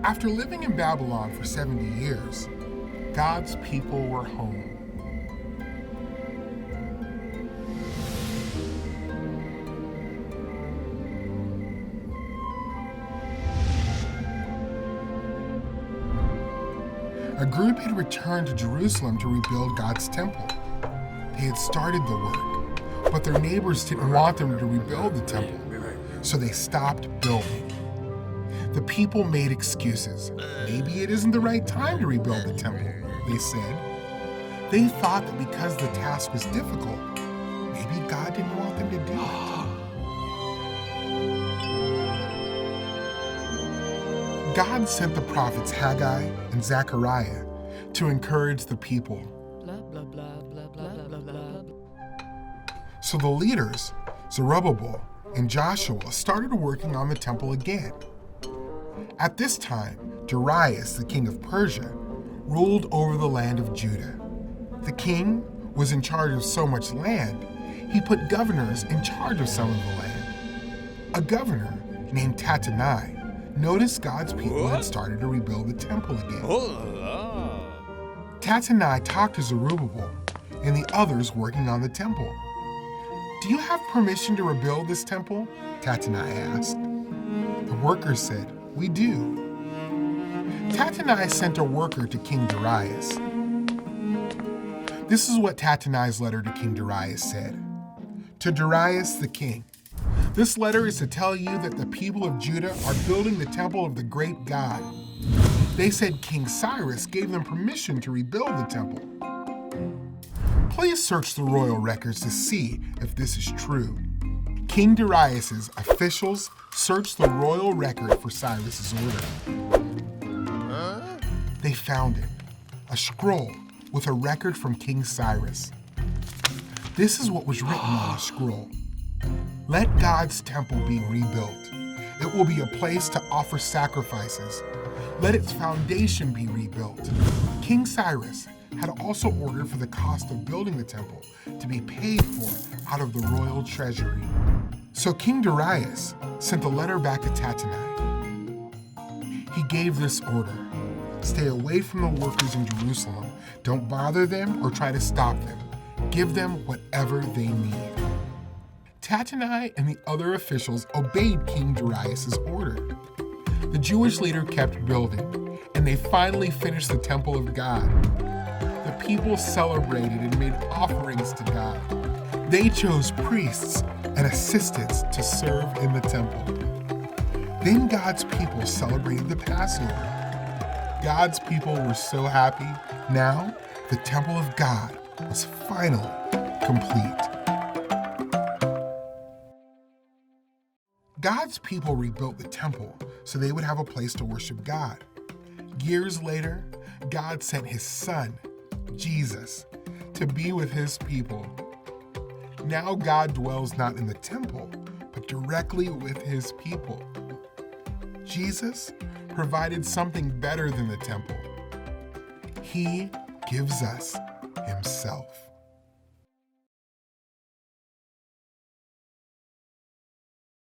After living in Babylon for 70 years, God's people were home. A group had returned to Jerusalem to rebuild God's temple. They had started the work, but their neighbors didn't want them to rebuild the temple, so they stopped building. The people made excuses. Maybe it isn't the right time to rebuild the temple, they said. They thought that because the task was difficult, maybe God didn't want them to do it. God sent the prophets Haggai and Zechariah to encourage the people. So the leaders, Zerubbabel and Joshua, started working on the temple again. At this time, Darius, the king of Persia, ruled over the land of Judah. The king was in charge of so much land, he put governors in charge of some of the land. A governor named Tattenai noticed God's people had started to rebuild the temple again. Tattenai talked to Zerubbabel and the others working on the temple. "Do you have permission to rebuild this temple?" Tattenai asked. The workers said, "We do." Tattenai sent a worker to King Darius. This is what Tattenai's letter to King Darius said. To Darius the king, this letter is to tell you that the people of Judah are building the temple of the great God. They said King Cyrus gave them permission to rebuild the temple. Please search the royal records to see if this is true. King Darius's officials searched the royal record for Cyrus's order. They found it, a scroll with a record from King Cyrus. This is what was written on the scroll. Let God's temple be rebuilt. It will be a place to offer sacrifices. Let its foundation be rebuilt. King Cyrus had also ordered for the cost of building the temple to be paid for out of the royal treasury. So King Darius sent a letter back to Tattenai. He gave this order: stay away from the workers in Jerusalem. Don't bother them or try to stop them. Give them whatever they need. Tattenai and the other officials obeyed King Darius' order. The Jewish leader kept building, and they finally finished the temple of God. The people celebrated and made offerings to God. They chose priests and assistants to serve in the temple. Then God's people celebrated the Passover. God's people were so happy. Now, the temple of God was finally complete. God's people rebuilt the temple so they would have a place to worship God. Years later, God sent his son, Jesus, to be with his people. Now God dwells not in the temple, but directly with his people. Jesus provided something better than the temple. He gives us himself.